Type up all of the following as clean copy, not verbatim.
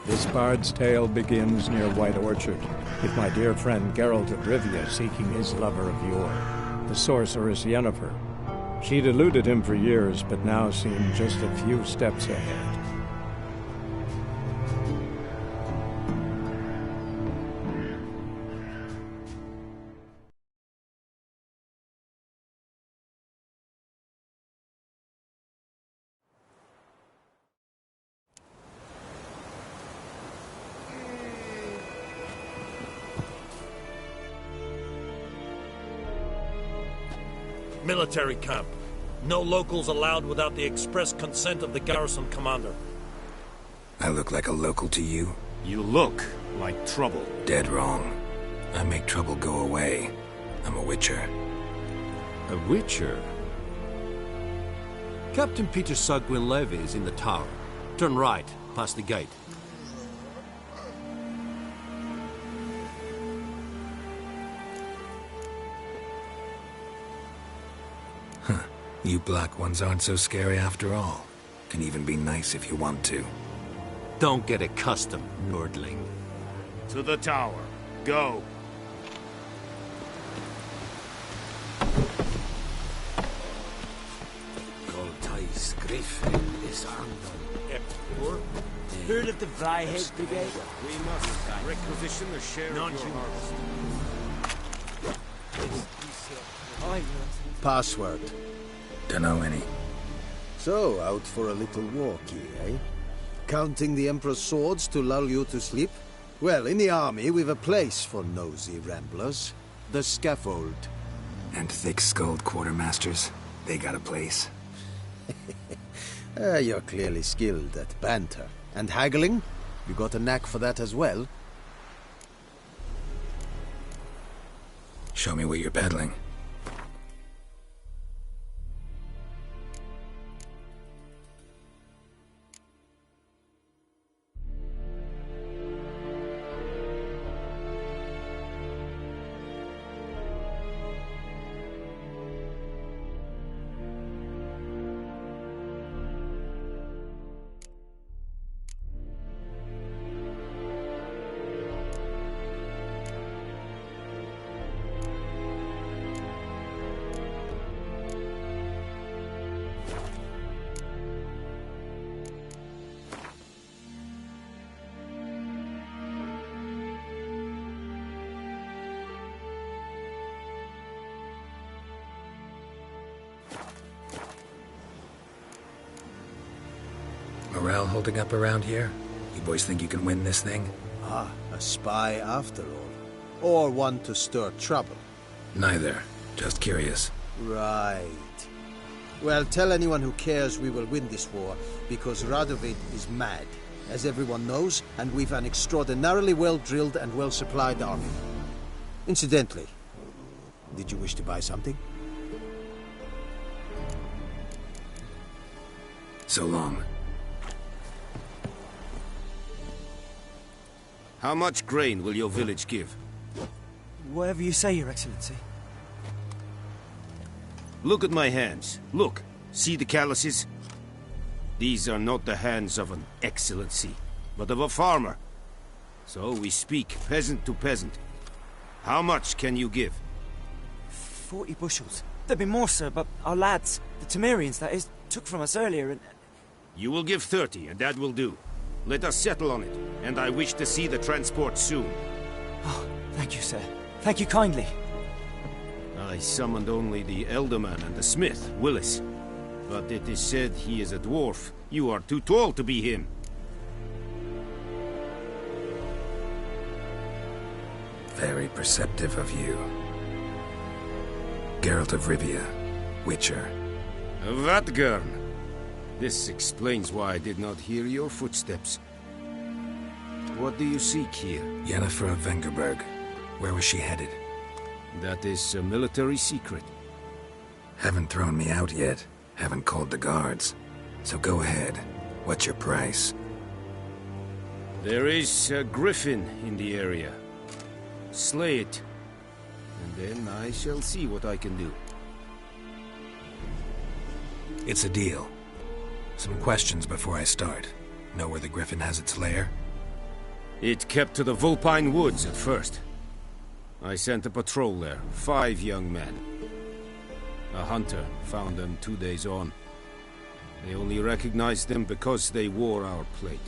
This bard's tale begins near White Orchard, with my dear friend Geralt of Rivia seeking his lover of yore, the sorceress Yennefer. She'd eluded him for years, but now seemed just a few steps ahead. Military camp. No locals allowed without the express consent of the garrison commander. I look like a local to you? You look like trouble. Dead wrong. I make trouble go away. I'm a witcher. A witcher? Captain Peter Sugwin Levy is in the tower. Turn right, past the gate. You black ones aren't so scary after all. Can even be nice if you want to. Don't get accustomed, Nordling. To the tower. Go. Goltais Griffin is Andon. Heard of the Vryhead Brigade? We must requisition a share of your harvest. Password. Dunno any. So, out for a little walkie, eh? Counting the Emperor's swords to lull you to sleep? Well, in the army, we've a place for nosy ramblers. The scaffold. And thick-skulled quartermasters. They got a place. You're clearly skilled at banter. And haggling? You got a knack for that as well? Show me what you're peddling. Morale holding up around here? You boys think you can win this thing? Ah, a spy after all. Or one to stir trouble. Neither. Just curious. Right. Well, tell anyone who cares we will win this war, because Radovid is mad, as everyone knows, and we've an extraordinarily well-drilled and well-supplied army. Incidentally, did you wish to buy something? So long. How much grain will your village give? Whatever you say, Your Excellency. Look at my hands. Look. See the calluses? These are not the hands of an excellency, but of a farmer. So we speak peasant to peasant. How much can you give? 40 bushels. There'd be more, sir, but our lads, the Temerians, that is, took from us earlier and... You will give 30, and that will do. Let us settle on it, and I wish to see the transport soon. Oh, thank you, sir. Thank you kindly. I summoned only the Elderman and the smith, Willis. But it is said he is a dwarf. You are too tall to be him. Very perceptive of you. Geralt of Rivia, Witcher. Vatgern. This explains why I did not hear your footsteps. What do you seek here? Yennefer of Vengerberg. Where was she headed? That is a military secret. Haven't thrown me out yet. Haven't called the guards. So go ahead. What's your price? There is a griffin in the area. Slay it. And then I shall see what I can do. It's a deal. Some questions before I start. Know where the griffin has its lair? It kept to the Vulpine Woods at first. I sent a patrol there, 5 young men. A hunter found them 2 days on. They only recognized them because they wore our plate.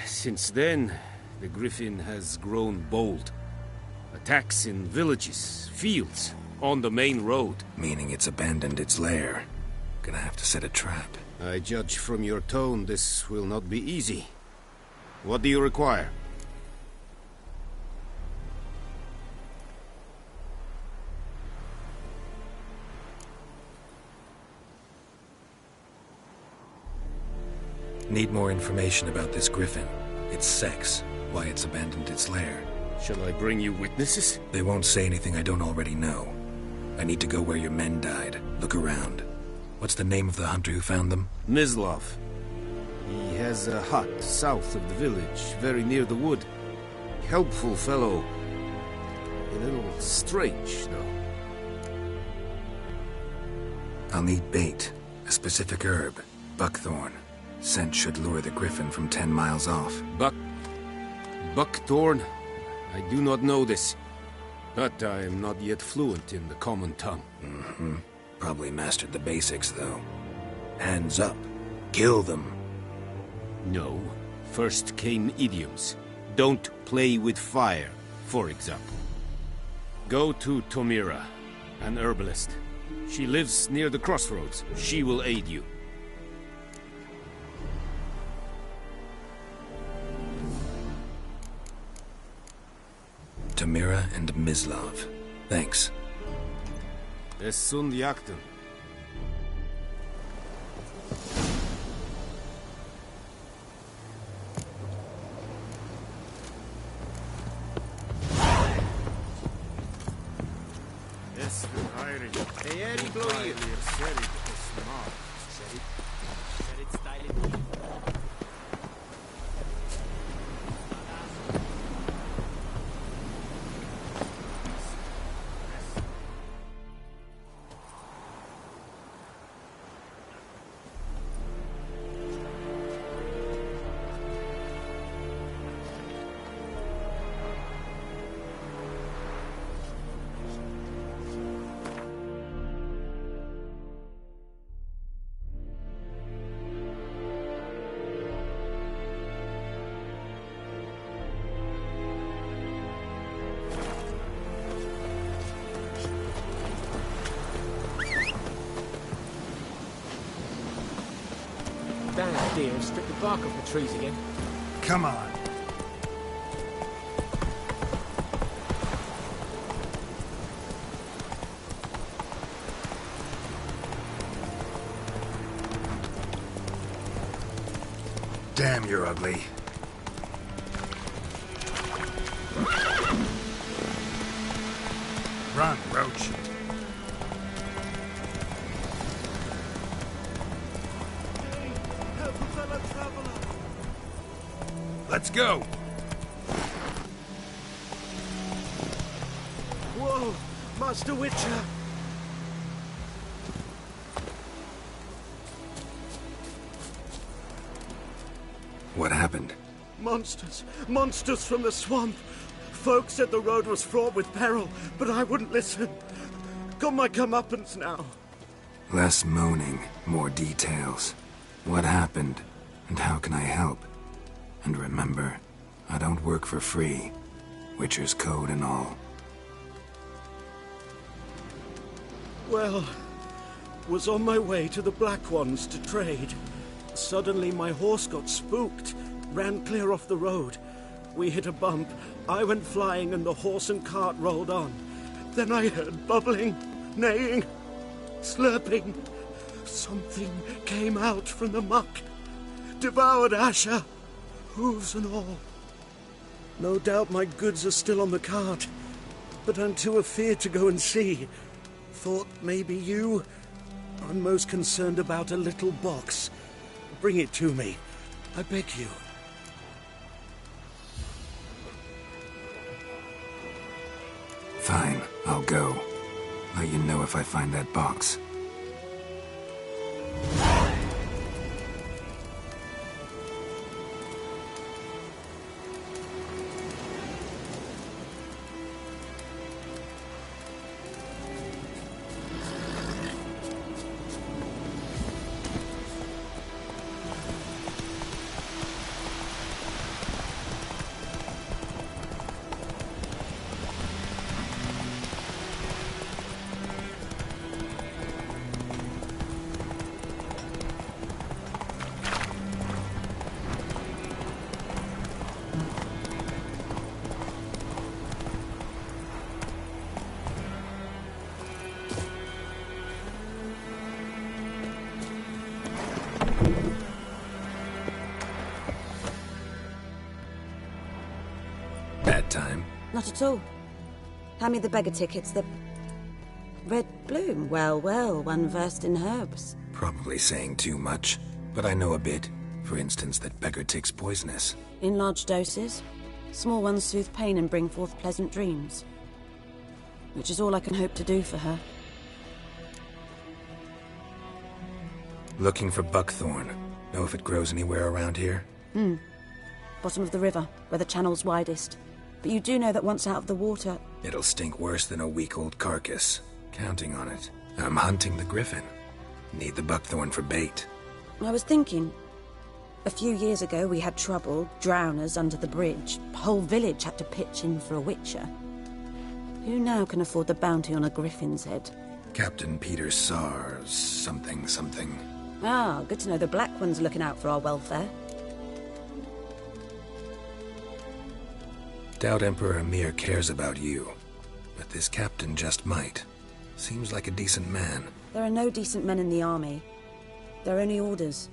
Since then, the Griffin has grown bold. Attacks in villages, fields, on the main road. Meaning it's abandoned its lair. Gonna have to set a trap. I judge from your tone this will not be easy. What do you require? Need more information about this Griffin. Its sex, why it's abandoned its lair. Shall I bring you witnesses? They won't say anything I don't already know. I need to go where your men died. Look around. What's the name of the hunter who found them? Mislav. He has a hut south of the village, very near the wood. Helpful fellow. A little strange, though. I'll need bait. A specific herb. Buckthorn. Scent should lure the Griffin from 10 miles off. Buckthorn? I do not know this. But I am not yet fluent in the common tongue. Mm-hmm. Probably mastered the basics, though. Hands up. Kill them. No. First came idioms. Don't play with fire, for example. Go to Tomira, an herbalist. She lives near the crossroads. She will aid you. Tamira and Mislav. Thanks. Es sunt jakten. Es wird heilig. Erik Loir. Bad idea and strip the bark off the trees again. Come on. Damn, you're ugly. Run, Roach. Let's go! Whoa! Master Witcher! What happened? Monsters! Monsters from the swamp! Folk said the road was fraught with peril, but I wouldn't listen. Got my comeuppance now. Less moaning, more details. What happened, and how can I help? And remember, I don't work for free. Witcher's code and all. Well, was on my way to the Black Ones to trade. Suddenly my horse got spooked, ran clear off the road. We hit a bump, I went flying and the horse and cart rolled on. Then I heard bubbling, neighing, slurping. Something came out from the muck, devoured Asher. Hooves and all. No doubt my goods are still on the cart, but I'm too afeard to go and see. Thought maybe you. I'm most concerned about a little box. Bring it to me. I beg you. Fine, I'll go. Let you know if I find that box. Not at all. Hand me the beggar tickets, the... Red bloom. Well, well, one versed in herbs. Probably saying too much, but I know a bit. For instance, that beggar tick's poisonous. In large doses. Small ones soothe pain and bring forth pleasant dreams. Which is all I can hope to do for her. Looking for buckthorn. Know if it grows anywhere around here? Bottom of the river, where the channel's widest. But you do know that once out of the water... It'll stink worse than a week-old carcass. Counting on it. I'm hunting the griffin. Need the buckthorn for bait. I was thinking... A few years ago we had trouble, drowners under the bridge. The whole village had to pitch in for a witcher. Who now can afford the bounty on a griffin's head? Captain Peter Sars, something. Ah, good to know the Black One's looking out for our welfare. Doubt Emperor Emir cares about you. But this captain just might. Seems like a decent man. There are no decent men in the army. There are only orders.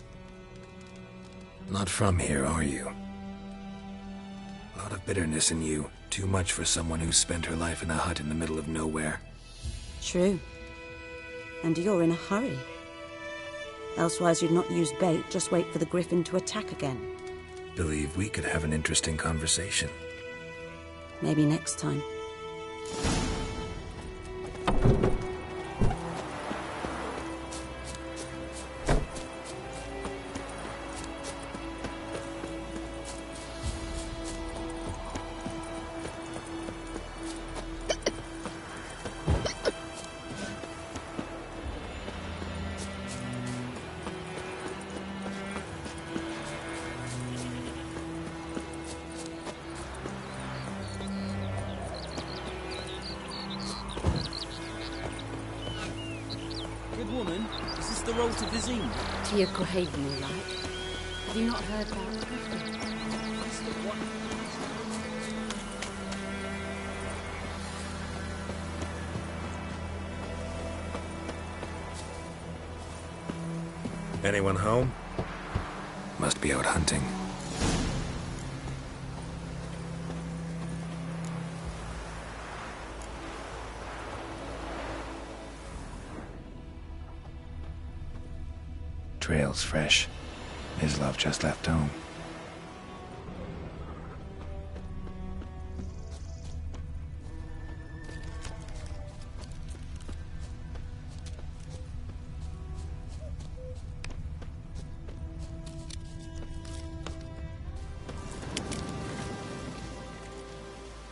Not from here, are you? A lot of bitterness in you. Too much for someone who spent her life in a hut in the middle of nowhere. True. And you're in a hurry. Elsewise you'd not use bait, just wait for the griffin to attack again. Believe we could have an interesting conversation. Maybe next time. Good woman, is this the road to Vizine? To your grave, more like. Have you not heard about it? That's the one. Anyone home? Must be out hunting. Trail's fresh. Mislav just left home.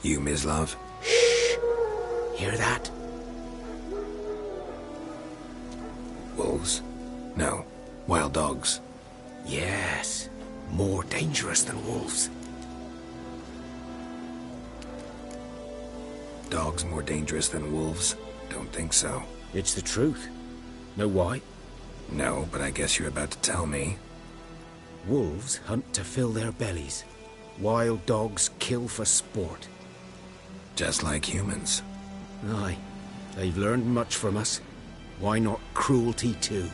You, Mislav? Shh! Hear that? Wolves? No. Wild dogs. Yes. More dangerous than wolves. Dogs more dangerous than wolves? Don't think so. It's the truth. Know why? No, but I guess you're about to tell me. Wolves hunt to fill their bellies. Wild dogs kill for sport. Just like humans. Aye. They've learned much from us. Why not cruelty too?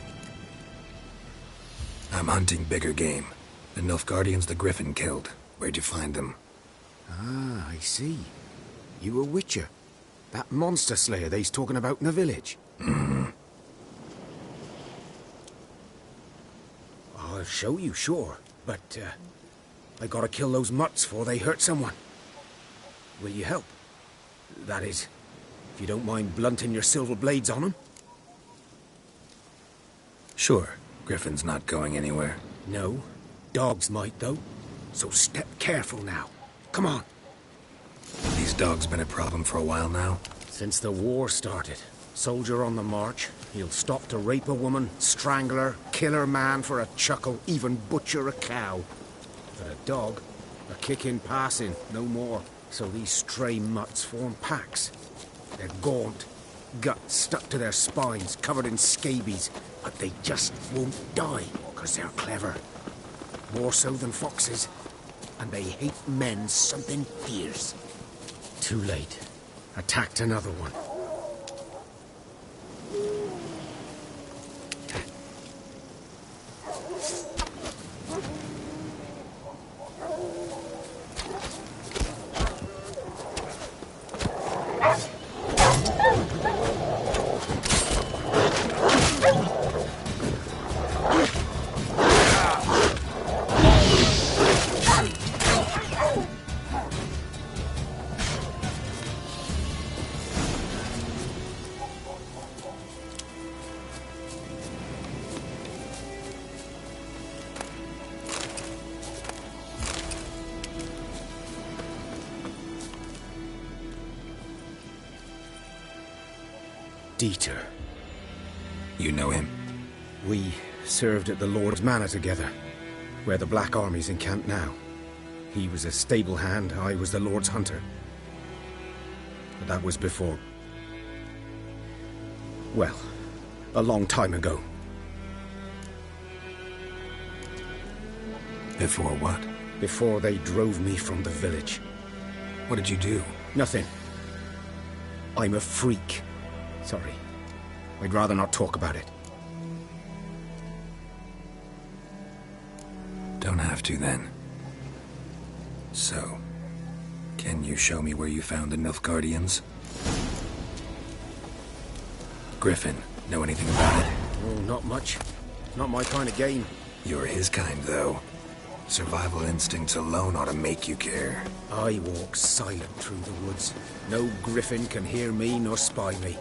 I'm hunting bigger game. The Nilfgaardians the Griffin killed. Where'd you find them? Ah, I see. You a witcher. That monster slayer they's talking about in the village. Mm-hmm. I'll show you, sure. But, I gotta kill those mutts before they hurt someone. Will you help? That is, if you don't mind blunting your silver blades on them. Sure. Griffin's not going anywhere. No. Dogs might, though. So step careful now. Come on. These dogs been a problem for a while now? Since the war started. Soldier on the march. He'll stop to rape a woman, strangle her, kill her man for a chuckle, even butcher a cow. But a dog, a kick in passing, no more. So these stray mutts form packs. They're gaunt, guts stuck to their spines, covered in scabies, but they just won't die, because they're clever. More so than foxes. And they hate men something fierce. Too late. Attacked another one. Dieter. You know him? We served at the Lord's Manor together, where the Black Army's encamped now. He was a stable hand, I was the Lord's hunter. But that was before... well, a long time ago. Before what? Before they drove me from the village. What did you do? Nothing. I'm a freak. Sorry. I'd rather not talk about it. Don't have to, then. So, can you show me where you found the Nilfgaardians? Griffin, know anything about it? Oh, not much. Not my kind of game. You're his kind, though. Survival instincts alone ought to make you care. I walk silent through the woods. No griffin can hear me nor spy me.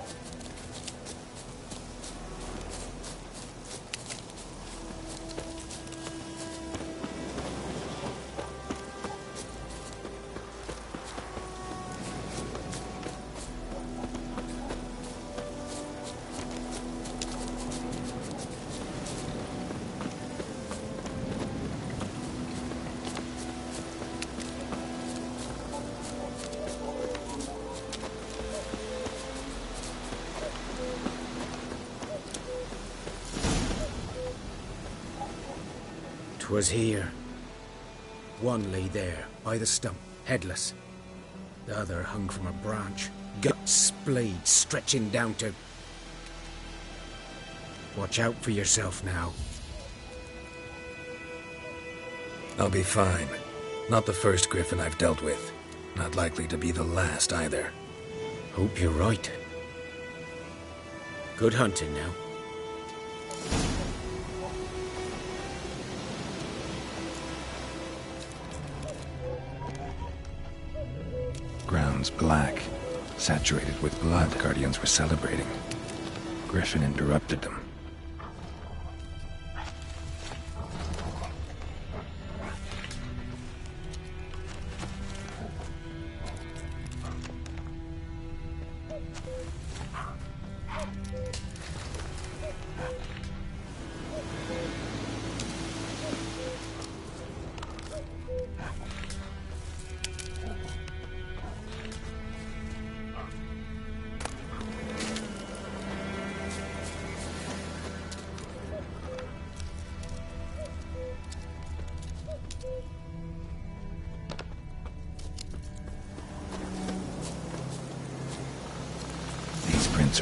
Was here. One lay there, by the stump, headless. The other hung from a branch, guts splayed, stretching down to... Watch out for yourself now. I'll be fine. Not the first griffin I've dealt with. Not likely to be the last, either. Hope you're right. Good hunting now. Ground's black, saturated with blood. Guardians were celebrating. Griffin interrupted them.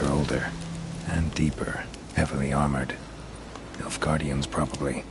Are older and deeper, heavily armored. Nilfgaardians, probably.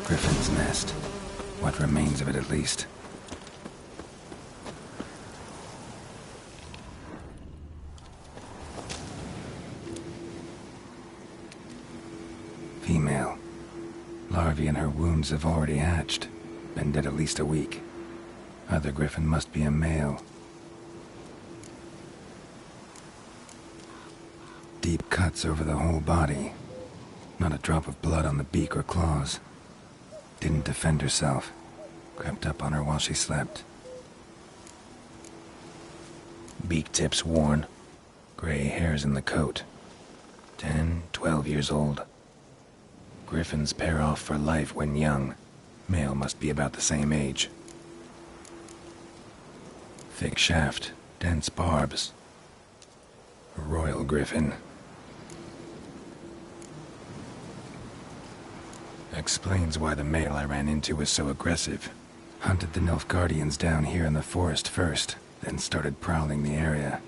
Griffin's nest. What remains of it, at least. Female. Larvae in her wounds have already hatched. Been dead at least a week. Other griffin must be a male. Deep cuts over the whole body. Not a drop of blood on the beak or claws. Didn't defend herself. Crept up on her while she slept. Beak tips worn. Gray hairs in the coat. 10, 12 years old. Griffins pair off for life when young. Male must be about the same age. Thick shaft, dense barbs. A royal griffin. Explains why the male I ran into was so aggressive. Hunted the Nilfgaardians down here in the forest first, then started prowling the area.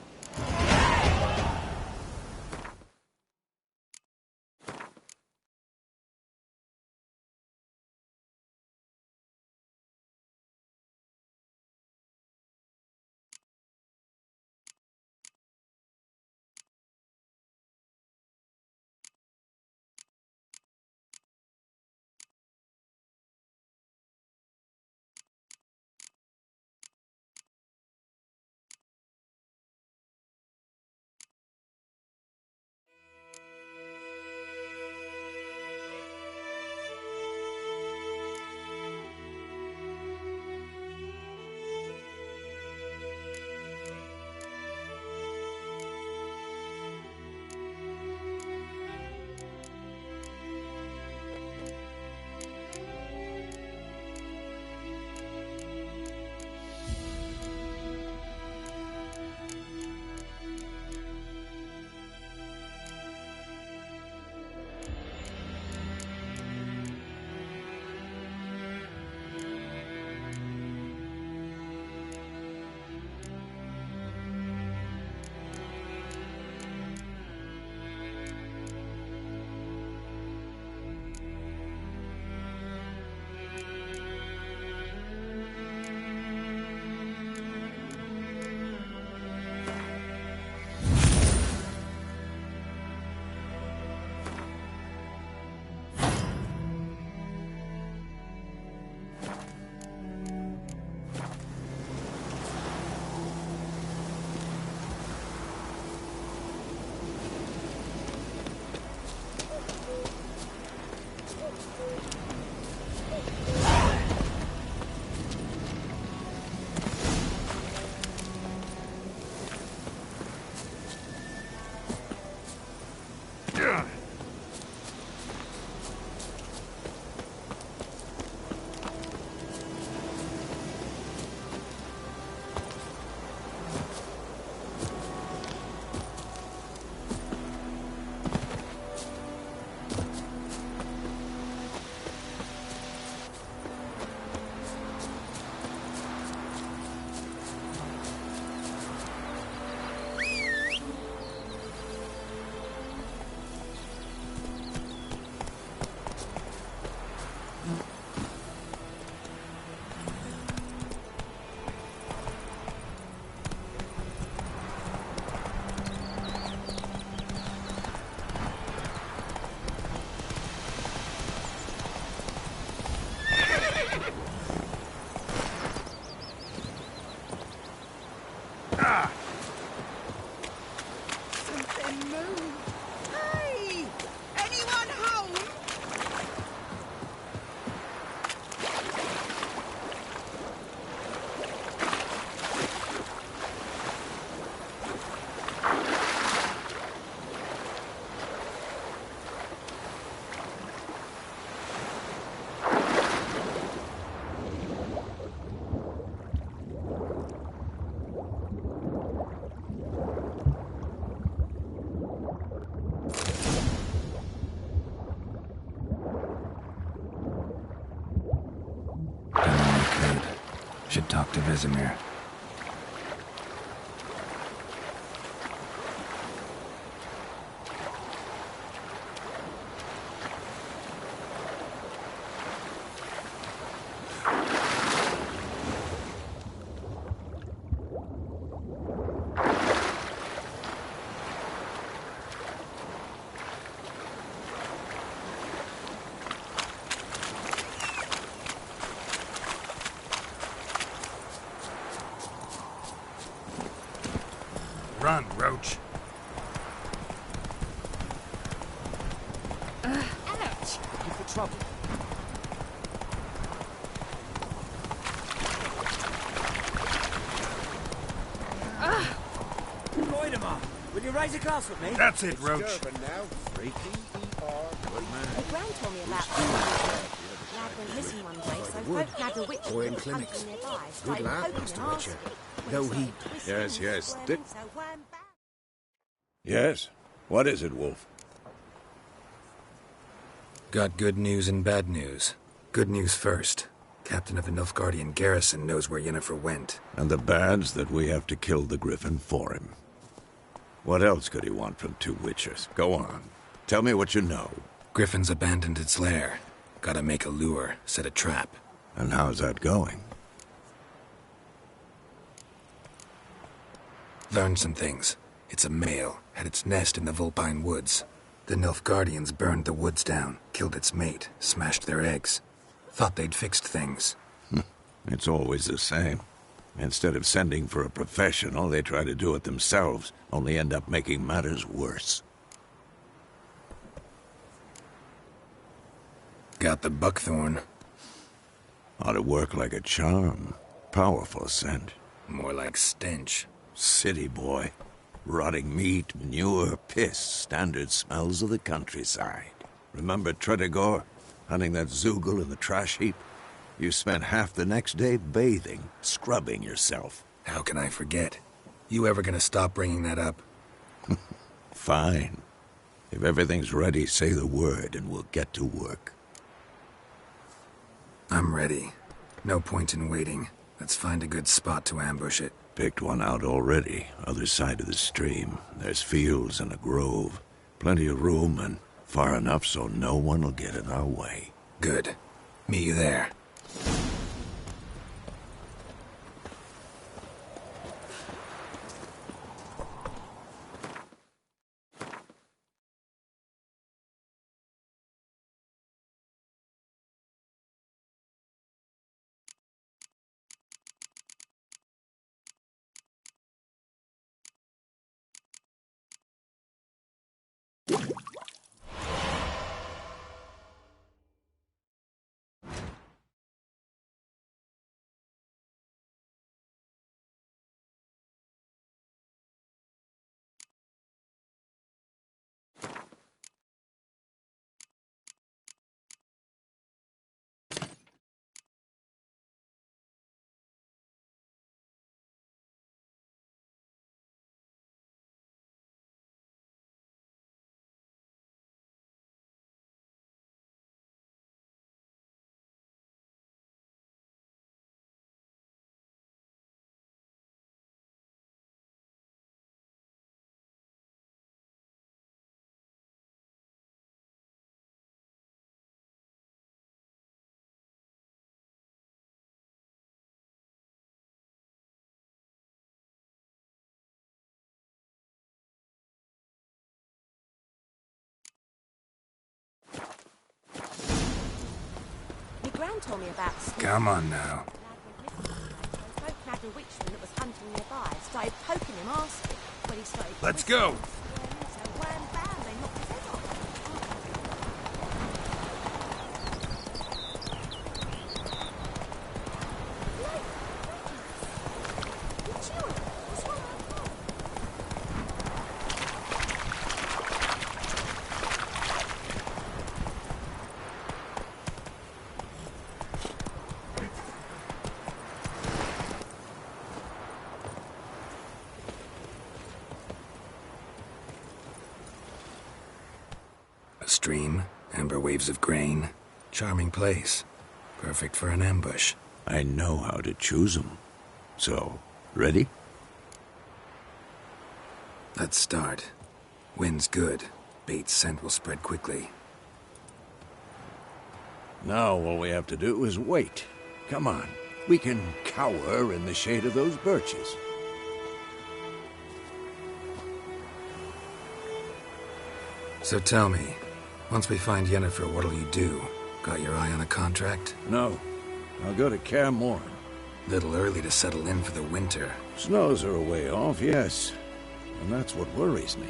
Should talk to Vesemir. Run, Roach. Ouch! You for trouble. Will you raise a glass with me? That's it, Roach. now. 3-P-E-R. Good man. The Gran told me about lad went missing one day, so folk nabbed a witch Boy in that was clinics. hunting nearby. Good Started lad, poking Mr. and Witcher. asking. Though When he... he started whistling, Yes. worm, so worm back. Yes? What is it, Wolf? Got good news and bad news. Good news first. Captain of the Nilfgaardian garrison knows where Yennefer went. And the bad's that we have to kill the Griffin for him. What else could he want from two witchers? Go on. Tell me what you know. Griffin's abandoned its lair. Gotta make a lure, set a trap. And how's that going? Learned some things. It's a male, had its nest in the Vulpine Woods. The Nilfgaardians burned the woods down, killed its mate, smashed their eggs. Thought they'd fixed things. It's always the same. Instead of sending for a professional, they try to do it themselves, only end up making matters worse. Got the buckthorn. Ought to work like a charm. Powerful scent. More like stench. City boy. Rotting meat, manure, piss, standard smells of the countryside. Remember Tredegor? Hunting that Zoogle in the trash heap? You spent half the next day bathing, scrubbing yourself. How can I forget? You ever gonna stop bringing that up? Fine. If everything's ready, say the word and we'll get to work. I'm ready. No point in waiting. Let's find a good spot to ambush it. Picked one out already, other side of the stream. There's fields and a grove. Plenty of room and far enough so no one will get in our way. Good. Meet you there. Gran told me about Come on now. folk nabbed a witchman that was hunting nearby. Started poking him, asking. When he started Let's go. whistling, so wham bam, they knocked his head off. A stream, amber waves of grain. Charming place. Perfect for an ambush. I know how to choose 'em. So, ready? Let's start. Wind's good. Bait's scent will spread quickly. Now all we have to do is wait. Come on. We can cower in the shade of those birches. So tell me, once we find Yennefer, what'll you do? Got your eye on a contract? No. I'll go to Kaer Morhen. Little early to settle in for the winter. Snows are a way off, yes. And that's what worries me.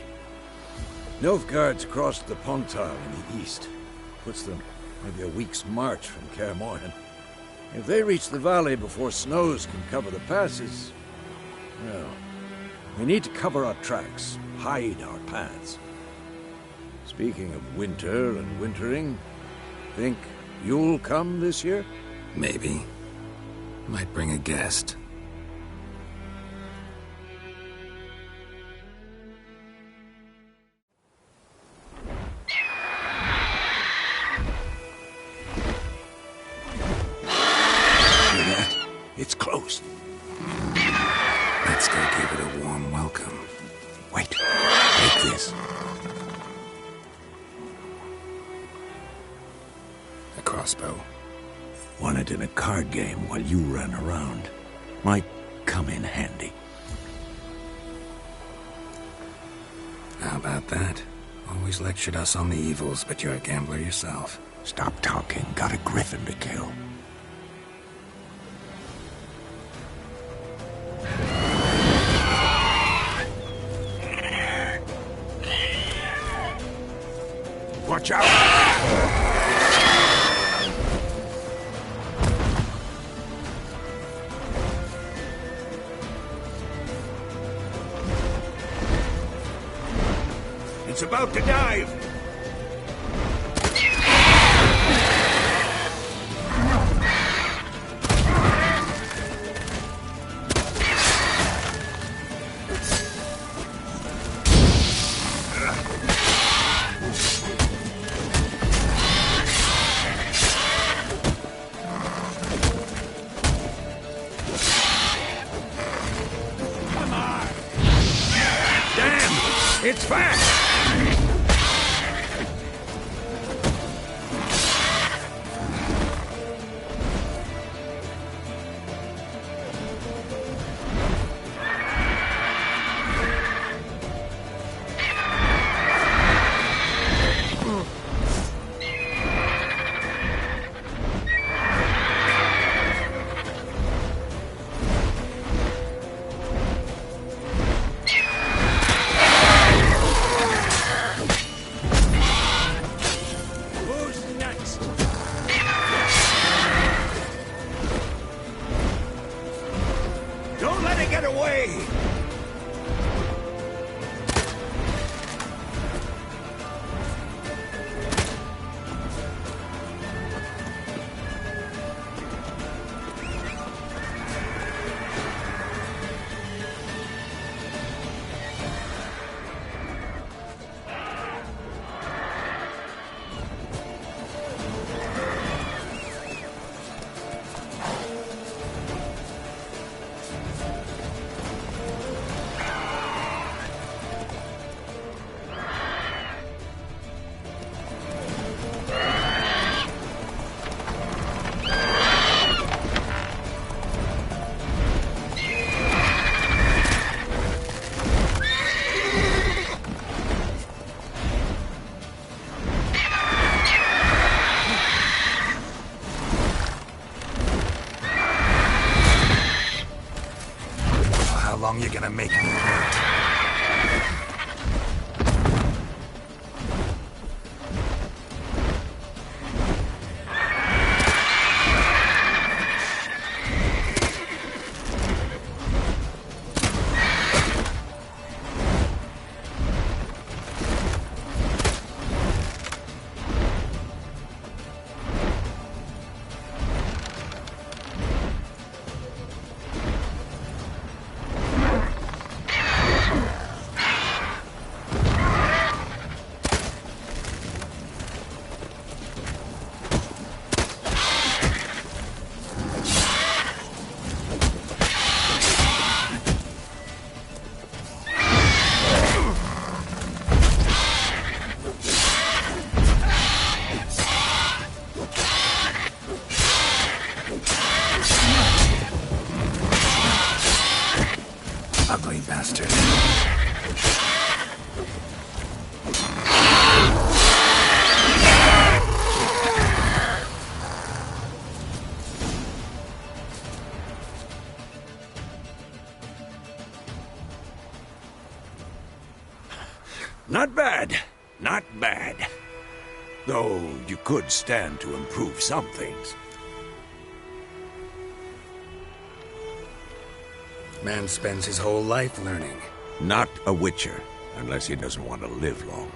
Nilfgaard's crossed the Pontar in the east. Puts them maybe a week's march from Kaer Morhen. If they reach the valley before snows can cover the passes, well, We need to cover our tracks, hide our paths. Speaking of winter and wintering, think you'll come this year? Maybe. Might bring a guest. It's close. Let's go give it a warm welcome. Wait. Take this. A crossbow. Won it in a card game while you ran around. Might come in handy. How about that? Always lectured us on the evils, but you're a gambler yourself. Stop talking. Got a griffin to kill. Watch out! It's about to dive! It's fast! Don't let it get away! How long you gonna make me wait? Ugly bastard. Not bad. Not bad. Though you could stand to improve some things. Man spends his whole life learning. Not a witcher, unless he doesn't want to live long.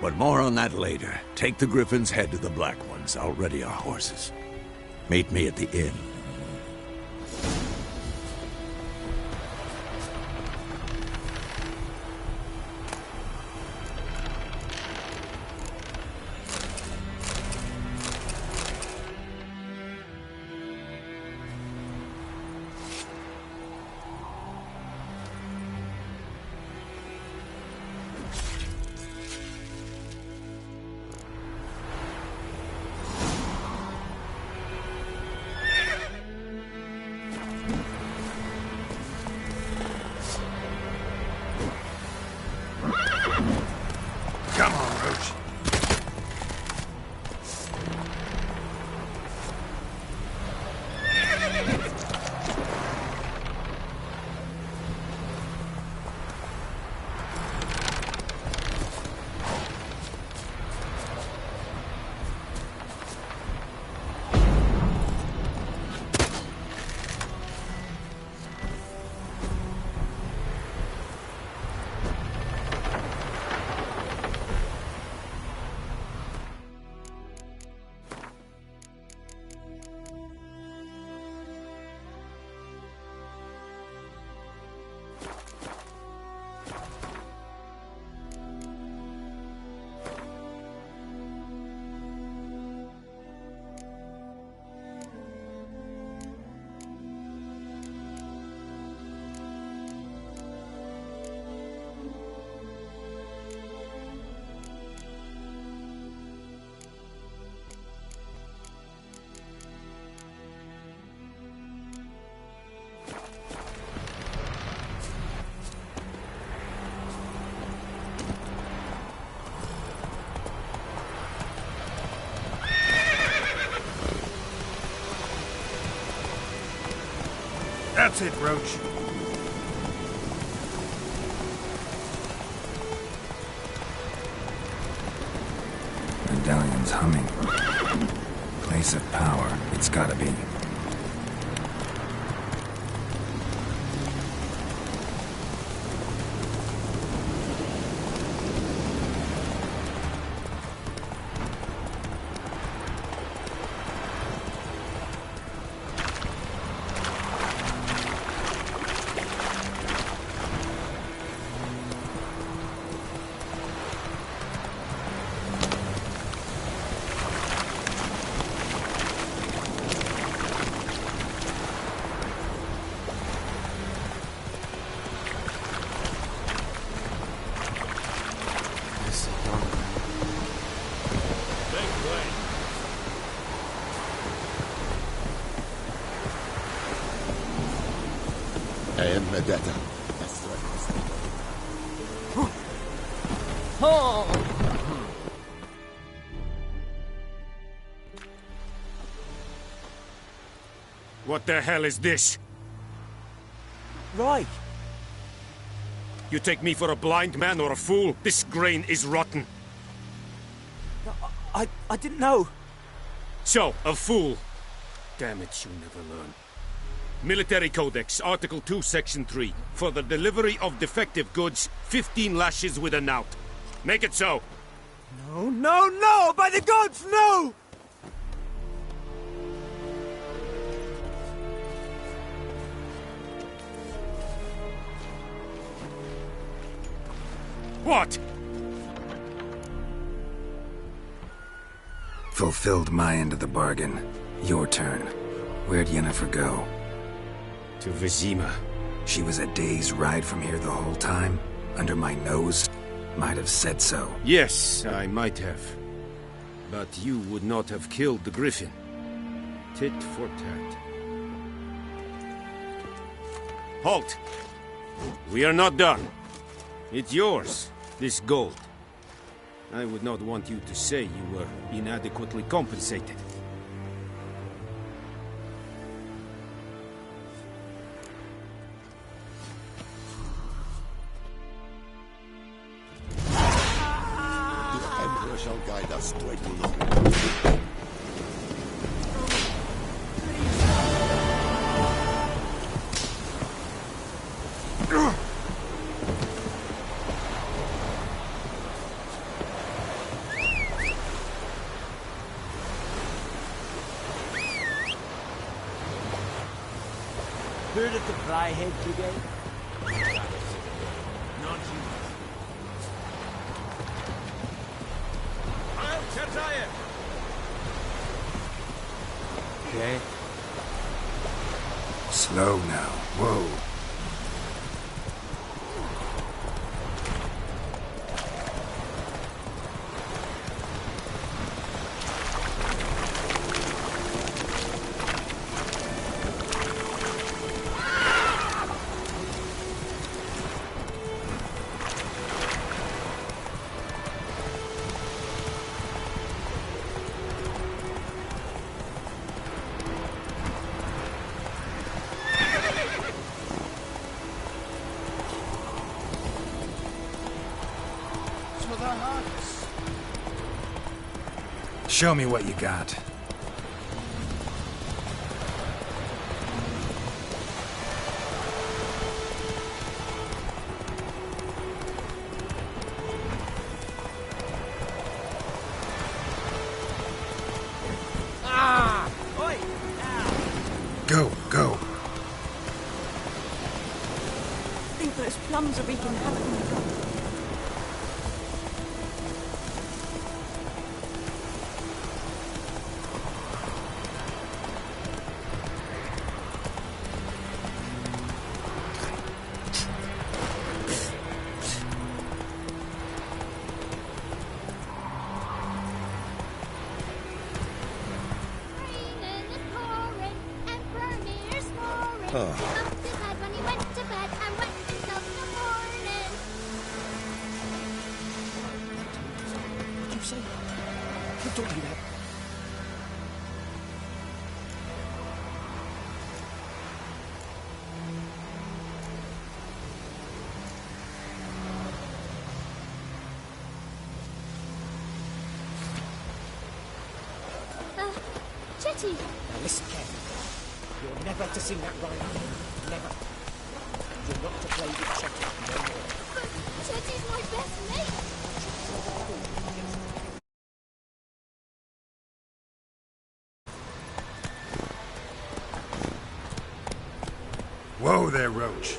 But more on that later. Take the Griffin's head to the Black Ones. I'll ready our horses. Meet me at the inn. Come on, Roach. That's it, Roach. Medallion's humming. Place of power. It's gotta be. And Medetta. What the hell is this? Right. You take me for a blind man or a fool? This grain is rotten. I didn't know. So, a fool. Damn it, you never learn. Military Codex, Article 2, Section 3. For the delivery of defective goods, 15 lashes with a knout. Make it so. No, no, no! By the gods, no! What? Fulfilled my end of the bargain. Your turn. Where'd Yennefer go? To Vizima. She was a day's ride from here the whole time? Under my nose? Might have said so. Yes, I might have. But you would not have killed the Griffin. Tit for tat. Halt! We are not done. It's yours, this gold. I would not want you to say you were inadequately compensated. The Emperor shall guide us to a new look. of the Flyhead Brigade? Not you. Okay. Slow now. Whoa. Show me what you got. Ah! Oi! Now! Go, go. I think those plums are wreaking havoc in the garden. Chetty! Now listen carefully. You're never to sing that rhyme again. Never. You're not to play with Chetty no more. But Chetty's my best mate. Whoa there, Roach.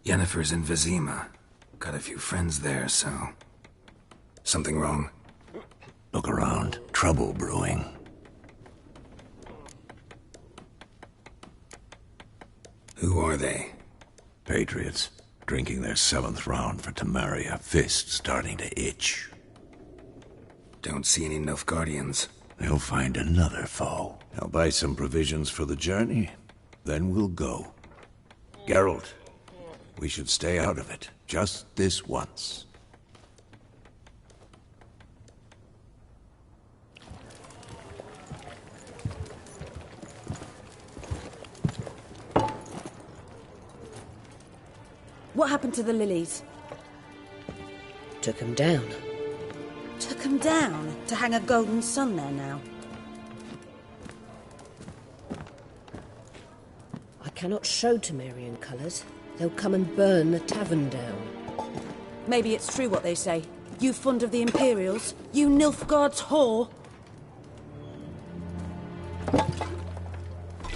Yennefer's in Vizima. Got a few friends there, so... Something wrong? Look around. Trouble brewing. Who are they? Patriots. Drinking their 7th round for Temeria. Fist starting to itch. Don't see any Nilfgaardians. They'll find another foe. I'll buy some provisions for the journey. Then we'll go. Geralt, we should stay out of it. Just this once. What happened to the lilies? Took them down. Took them down to hang a golden sun there now. I cannot show Temerian colours. They'll come and burn the tavern down. Maybe it's true what they say. You fond of the Imperials? You Nilfgaard's whore?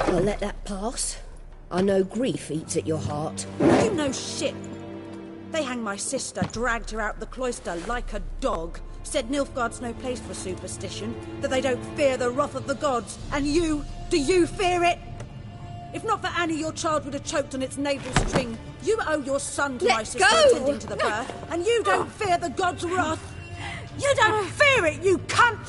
I'll let that pass. I know grief eats at your heart. You know shit. They hanged my sister, dragged her out the cloister like a dog. Said Nilfgaard's no place for superstition, that they don't fear the wrath of the gods. And you, do you fear it? If not for Annie, your child would have choked on its navel string. You owe your son to my sister attending to the birth, and you don't fear the gods' wrath. You don't fear it, you cunt!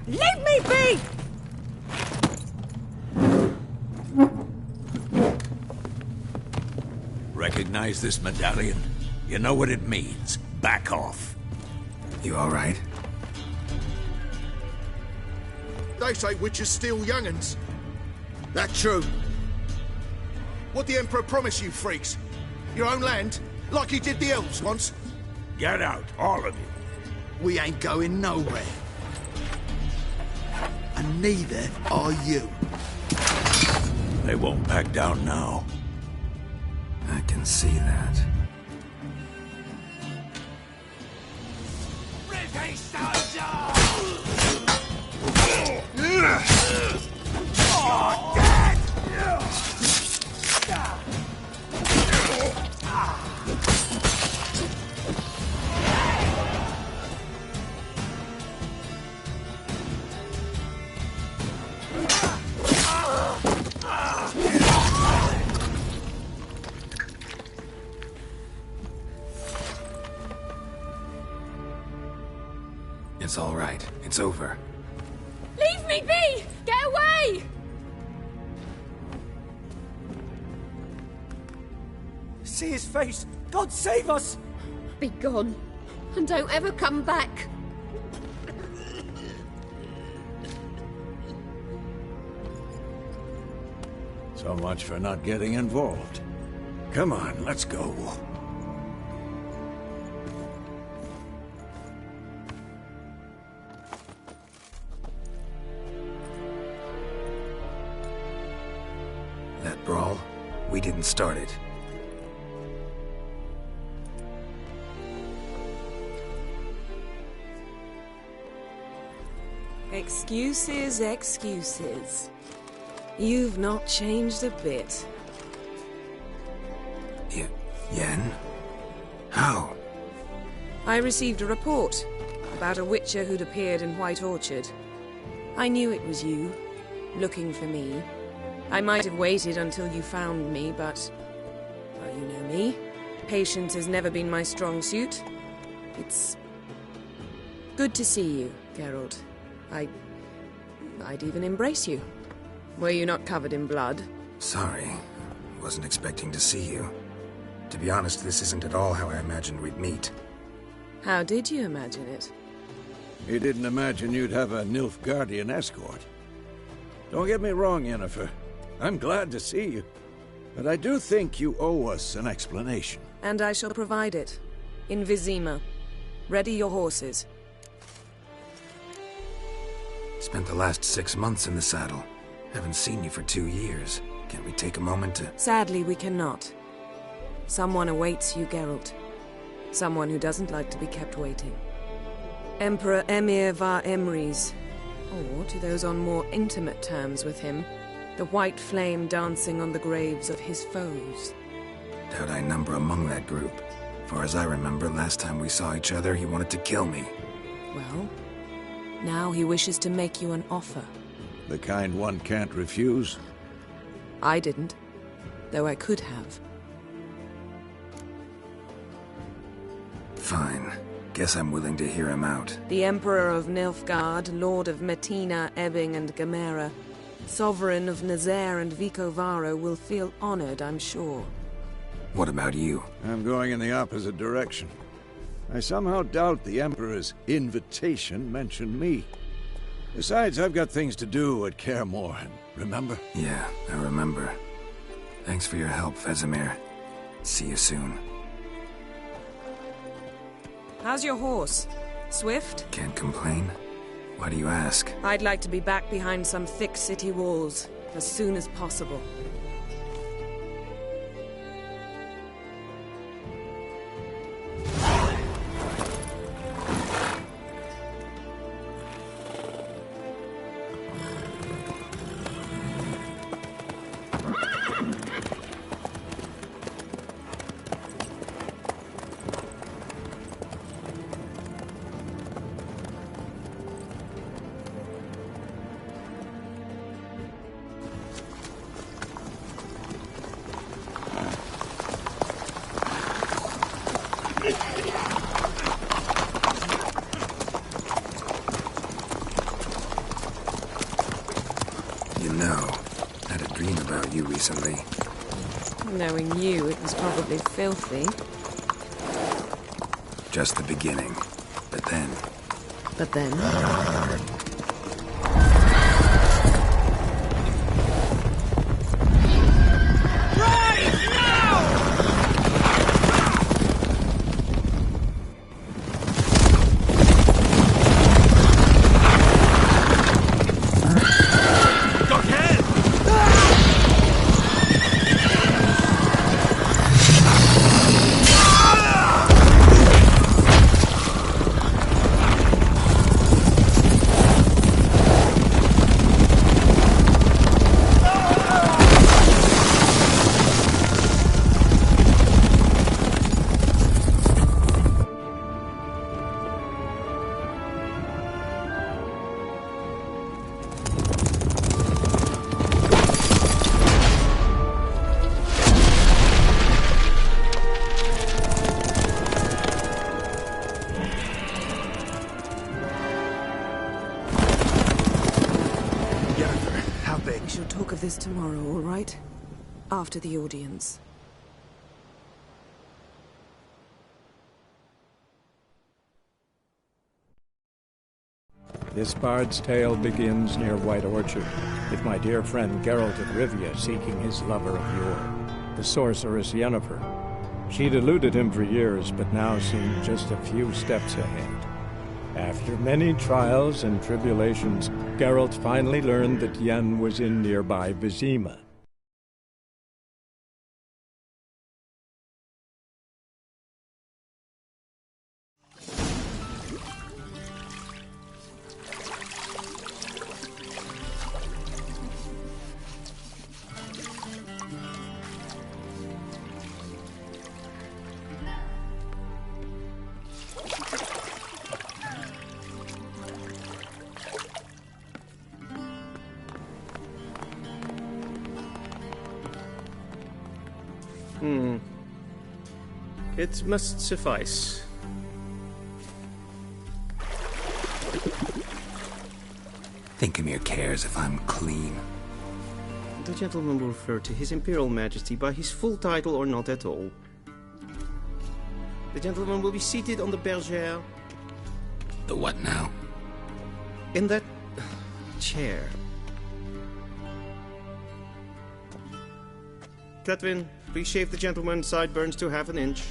Leave me be! Recognize this medallion? You know what it means. Back off. You all right? They say witches steal young'uns. That true? What the Emperor promised you, freaks? Your own land? Like he did the elves once? Get out, all of you. We ain't going nowhere. and neither are you. They won't back down now. I can see that. It's all right. It's over. Leave me be! Get away! See his face! God save us! Be gone, and don't ever come back. So much for not getting involved. Come on, let's go. That brawl, we didn't start it. Excuses, excuses. You've not changed a bit. Yen? How? I received a report about a witcher who'd appeared in White Orchard. I knew it was you, looking for me. I might have waited until you found me, but... well, you know me. Patience has never been my strong suit. It's... good to see you, Geralt. I'd even embrace you. Were you not covered in blood? Sorry. Wasn't expecting to see you. To be honest, this isn't at all how I imagined we'd meet. How did you imagine it? You didn't imagine you'd have a Nilfgaardian escort. Don't get me wrong, Yennefer. I'm glad to see you. But I do think you owe us an explanation. And I shall provide it. In Vizima. Ready your horses. Spent the last 6 months in the saddle. Haven't seen you for 2 years. Can't we take a moment to... Sadly, we cannot. Someone awaits you, Geralt. Someone who doesn't like to be kept waiting. Emperor Emir var Emrys. Or, to those on more intimate terms with him, the white flame dancing on the graves of his foes. Doubt I number among that group. Far as I remember, last time we saw each other, he wanted to kill me. Well, now he wishes to make you an offer. The kind one can't refuse? I didn't, though I could have. Fine. Guess I'm willing to hear him out. The Emperor of Nilfgaard, Lord of Metina, Ebbing and Gamera, Sovereign of Nazaire and Vicovaro will feel honored, I'm sure. What about you? I'm going in the opposite direction. I somehow doubt the Emperor's invitation mentioned me. Besides, I've got things to do at Kaer Morhen, remember? Yeah, I remember. Thanks for your help, Vesemir. See you soon. How's your horse? Swift? Can't complain. Why do you ask? I'd like to be back behind some thick city walls, as soon as possible. Recently. Knowing you, it was probably filthy. Just the beginning. But then... But then? right. After the audience. This bard's tale begins near White Orchard, with my dear friend Geralt of Rivia seeking his lover of yore, the sorceress Yennefer. She'd eluded him for years, but now seemed just a few steps ahead. After many trials and tribulations, Geralt finally learned that Yen was in nearby Vizima. It must suffice. Thinkemere cares if I'm clean. The gentleman will refer to His Imperial Majesty by his full title or not at all. The gentleman will be seated on the bergère. The what now? In that chair. Cletwin, please shave the gentleman's sideburns to half an inch.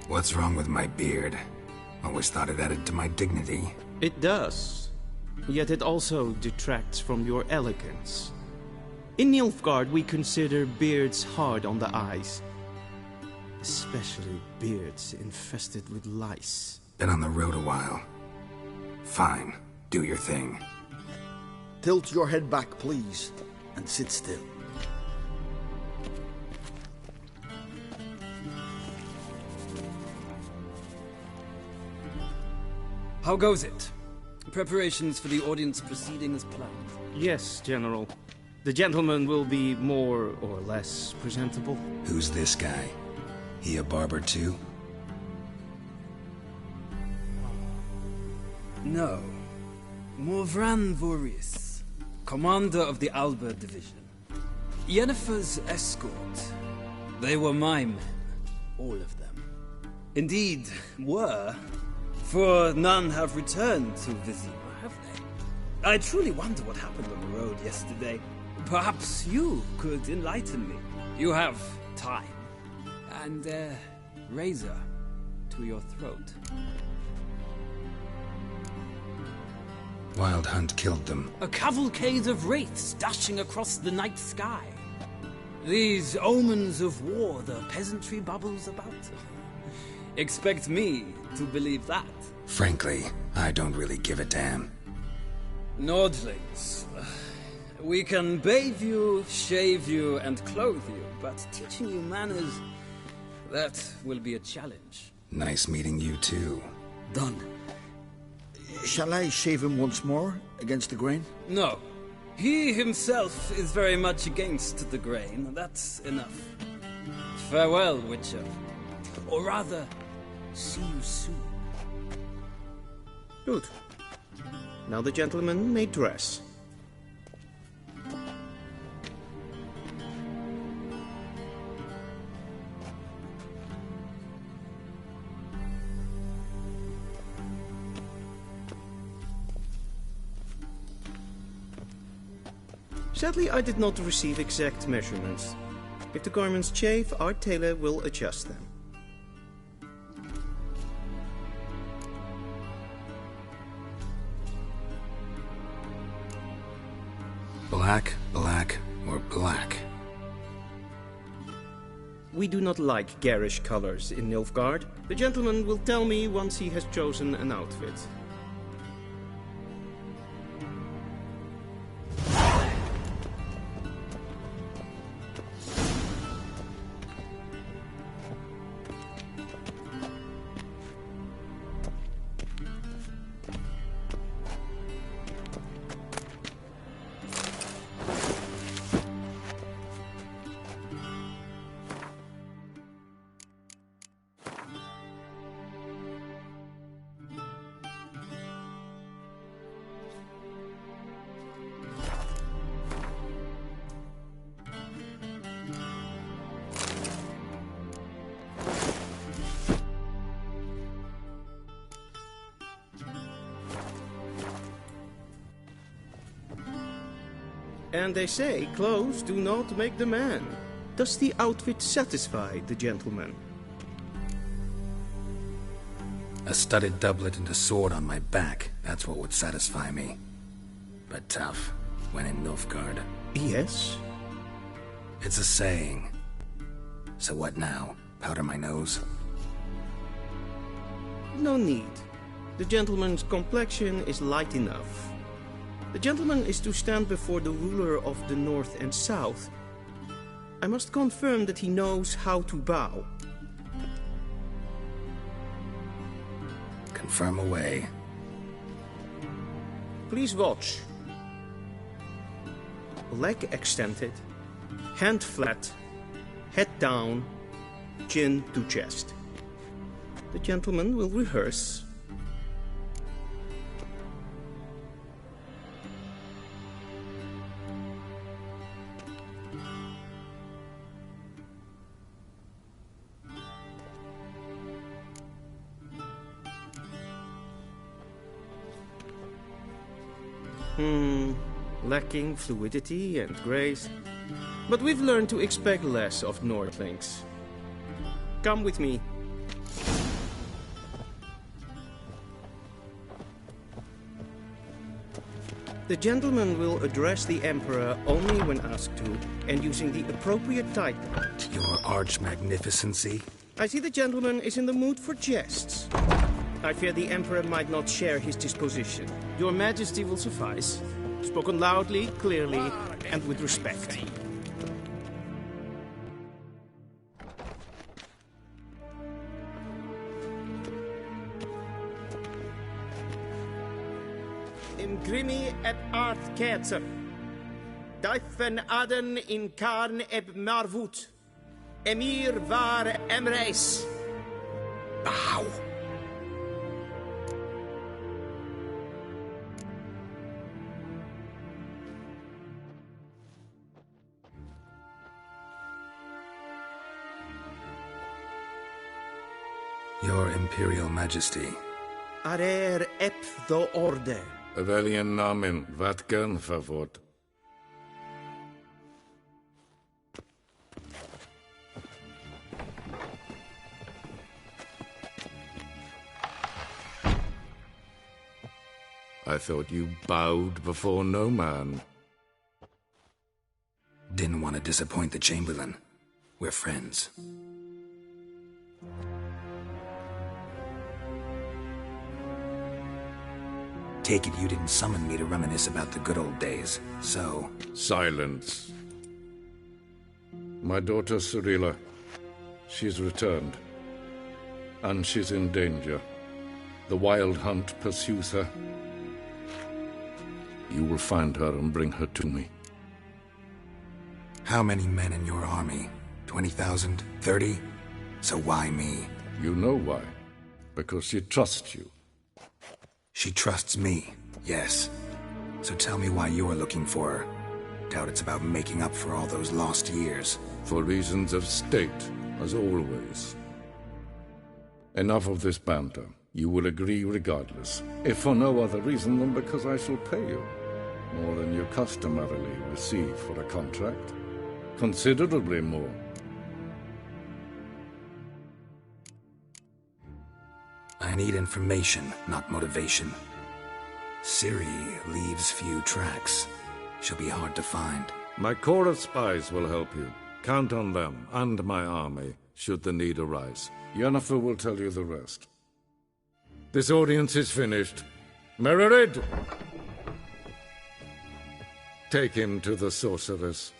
What's wrong with my beard? Always thought it added to my dignity. It does. Yet it also detracts from your elegance. In Nilfgaard, we consider beards hard on the eyes. Especially beards infested with lice. Been on the road a while. Fine. Do your thing. Tilt your head back, please, and sit still. How goes it? Preparations for the audience proceeding as planned? Yes, General. The gentleman will be more or less presentable. Who's this guy? He a barber too? No. Morvran Voris, commander of the Alba Division. Yennefer's escort. They were my men. All of them. Indeed, were. For none have returned to Vizima, have they? I truly wonder what happened on the road yesterday. Perhaps you could enlighten me. You have time. And a razor to your throat. Wild Hunt killed them. A cavalcade of wraiths dashing across the night sky. These omens of war the peasantry bubbles about. Expect me to believe that. Frankly, I don't really give a damn. Nordlings. We can bathe you, shave you, and clothe you, but teaching you manners, that will be a challenge. Nice meeting you too. Done. Shall I shave him once more, against the grain? No. He himself is very much against the grain. That's enough. Farewell, Witcher. Or rather, see you soon. Good. Now the gentleman may dress. Sadly, I did not receive exact measurements. If the garments chafe, our tailor will adjust them. Black, black, or black? We do not like garish colors in Nilfgaard. The gentleman will tell me once he has chosen an outfit. And they say clothes do not make the man. Does the outfit satisfy the gentleman? A studded doublet and a sword on my back, that's what would satisfy me. But tough, when in Nilfgaard. Yes? It's a saying. So what now? Powder my nose? No need. The gentleman's complexion is light enough. The gentleman is to stand before the ruler of the North and South. I must confirm that he knows how to bow. Confirm away. Please watch. Leg extended, hand flat, head down, chin to chest. The gentleman will rehearse. Lacking fluidity and grace. But we've learned to expect less of Nordlings. Come with me. The gentleman will address the Emperor only when asked to, and using the appropriate title. Your arch-magnificency? I see the gentleman is in the mood for jests. I fear the Emperor might not share his disposition. Your Majesty will suffice. Spoken loudly, clearly, and with respect. Imgrimi et art ketzer. Daifen aden in karn eb marvut. Emir var emreis. Bow. Your Imperial Majesty. Arer ep the orde. Veljen namen, vatgen favort. I thought you bowed before no man. Didn't want to disappoint the Chamberlain. We're friends. Take it you didn't summon me to reminisce about the good old days, so... Silence. My daughter Cyrilla, she's returned. And she's in danger. The Wild Hunt pursues her. You will find her and bring her to me. How many men in your army? 20,000? 30? So why me? You know why. Because she trusts you. She trusts me, yes. So tell me why you're looking for her. Doubt it's about making up for all those lost years. For reasons of state, as always. Enough of this banter. You will agree regardless, if for no other reason than because I shall pay you. More than you customarily receive for a contract. Considerably more. I need information, not motivation. Ciri leaves few tracks. She'll be hard to find. My corps of spies will help you. Count on them, and my army, should the need arise. Yennefer will tell you the rest. This audience is finished. Mererid! Take him to the sorceress.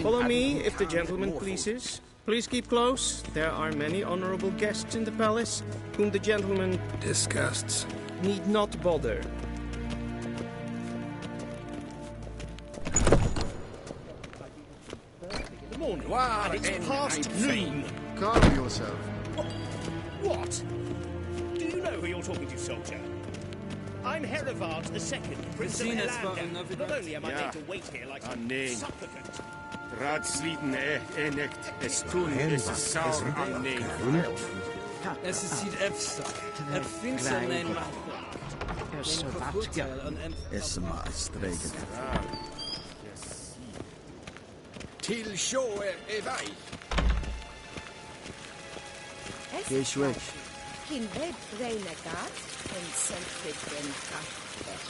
Follow me, if the gentleman pleases. Please keep close. There are many honorable guests in the palace, whom the gentleman... disgusts. ...need not bother. Good morning. Wow, and it's past noon. Calm yourself. What? Do you know who you're talking to, soldier? I'm Herivard II, Prince of Seen us for Elander. another Not only am I Yeah. made to wait here like a nee. supplicant. Raadsliden enigt es tun is saur am nee. Es is hier efsa. Het vindt ze alleen maar. Is wat, ja. Is maar stregen. Till show evai. Gees weg. Kin web renegat en selfbeden krachtwerk.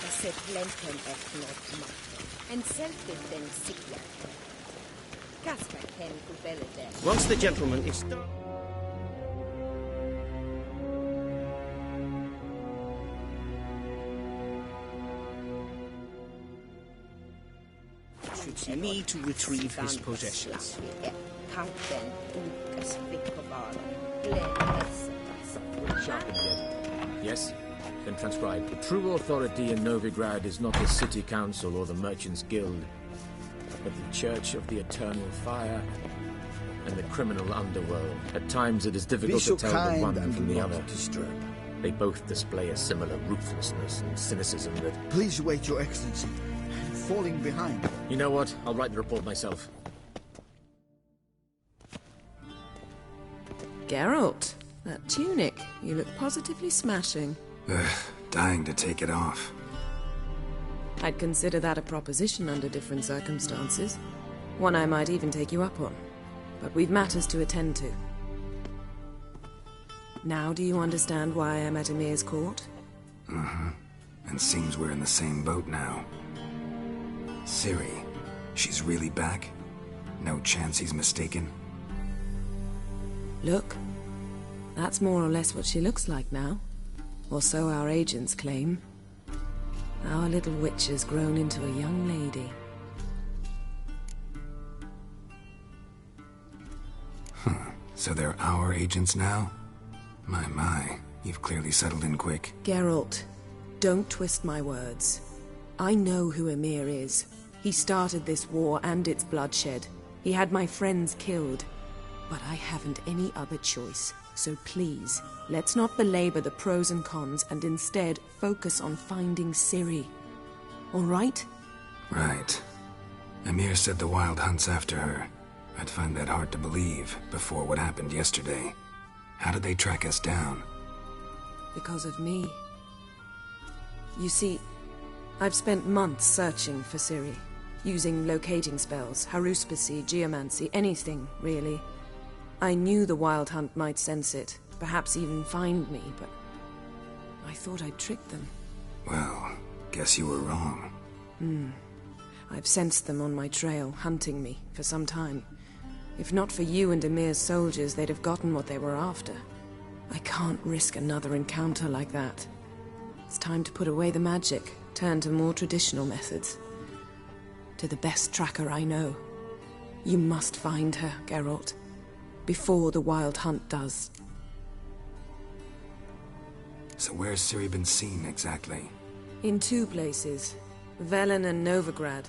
Das het lenten efnot macht. En selfbeden sikja. Kasper ken kubelede. Once the gentleman is done. Should see me to retrieve his possessions. Yes? Then transcribe. The true authority in Novigrad is not the city council or the merchants' guild, but the Church of the Eternal Fire and the criminal underworld. At times it is difficult to tell the one from the other. They both display a similar ruthlessness and cynicism that... Please wait, Your Excellency. I'm falling behind. You know what? I'll write the report myself. Geralt, that tunic. You look positively smashing. Dying to take it off. I'd consider that a proposition under different circumstances. One I might even take you up on. But we've matters to attend to. Now do you understand why I'm at Emir's court? Mm-hmm. And seems we're in the same boat now. Ciri, she's really back? No chance he's mistaken? Look, that's more or less what she looks like now. Or so our agents claim. Our little witch has grown into a young lady. So they're our agents now? My, you've clearly settled in quick. Geralt, don't twist my words. I know who Emir is. He started this war and its bloodshed. He had my friends killed. But I haven't any other choice. So please, let's not belabor the pros and cons and instead focus on finding Ciri. All right? Right. Emir said the Wild Hunt's after her. I'd find that hard to believe before what happened yesterday. How did they track us down? Because of me. You see, I've spent months searching for Ciri, using locating spells, haruspicy, geomancy, anything, really. I knew the Wild Hunt might sense it, perhaps even find me, but I thought I'd tricked them. Well, guess you were wrong. I've sensed them on my trail, hunting me, for some time. If not for you and Emir's soldiers, they'd have gotten what they were after. I can't risk another encounter like that. It's time to put away the magic, turn to more traditional methods. To the best tracker I know. You must find her, Geralt. Before the Wild Hunt does. So where's Ciri been seen, exactly? In two places. Velen and Novigrad.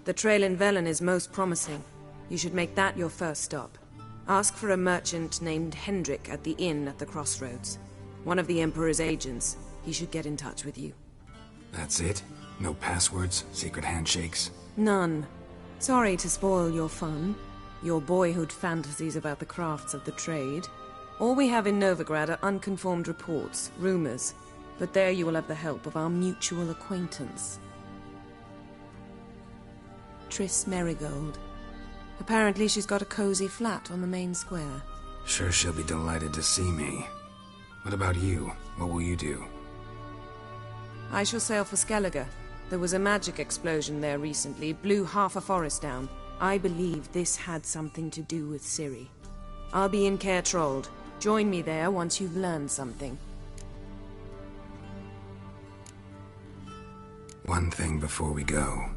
The trail in Velen is most promising. You should make that your first stop. Ask for a merchant named Hendrik at the inn at the crossroads. One of the Emperor's agents. He should get in touch with you. That's it? No passwords, secret handshakes? None. Sorry to spoil your fun. Your boyhood fantasies about the crafts of the trade. All we have in Novigrad are unconfirmed reports, rumors. But there you will have the help of our mutual acquaintance. Triss Merigold. Apparently she's got a cozy flat on the main square. Sure she'll be delighted to see me. What about you? What will you do? I shall sail for Skellige. There was a magic explosion there recently, blew half a forest down. I believe this had something to do with Ciri. I'll be in Caer Trold. Join me there once you've learned something. One thing before we go.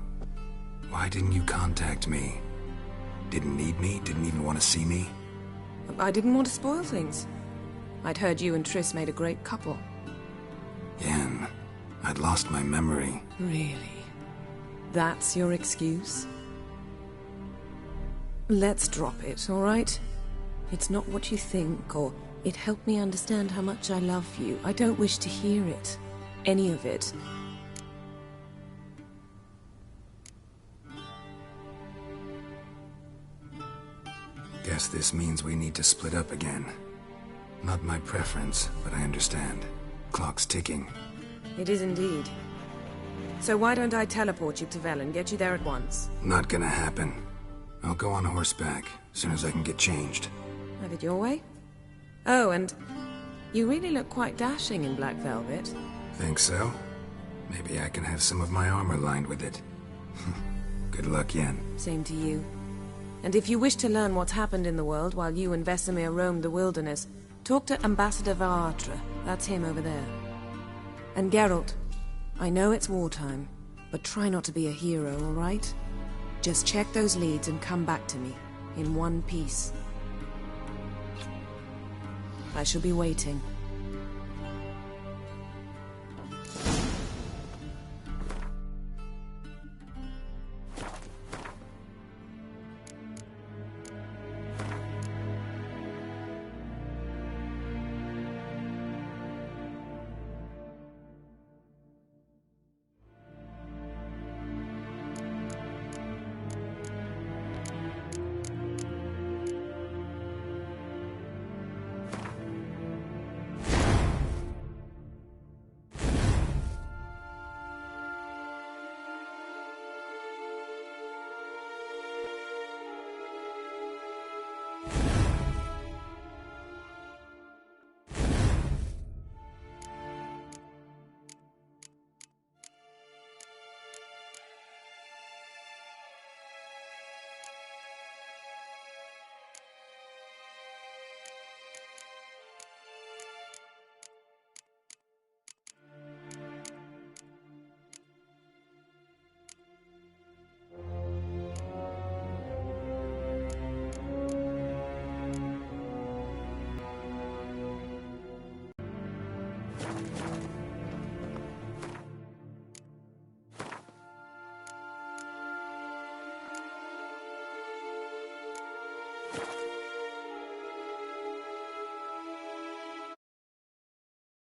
Why didn't you contact me? Didn't need me? Didn't even want to see me? I didn't want to spoil things. I'd heard you and Triss made a great couple. Yen, I'd lost my memory. Really? That's your excuse? Let's drop it, all right? It's not what you think, or it helped me understand how much I love you. I don't wish to hear it. any of it. Guess this means we need to split up again. Not my preference, but I understand. Clock's ticking. It is indeed. So why don't I teleport you to Vel and get you there at once? Not gonna happen. I'll go on horseback, as soon as I can get changed. Have it your way? Oh, and you really look quite dashing in black velvet. Think so? Maybe I can have some of my armor lined with it. Good luck, Yen. Same to you. And if you wish to learn what's happened in the world while you and Vesemir roamed the wilderness, talk to Ambassador Varatra. That's him over there. And Geralt, I know it's wartime, but try not to be a hero, all right? Just check those leads and come back to me, in one piece. I shall be waiting.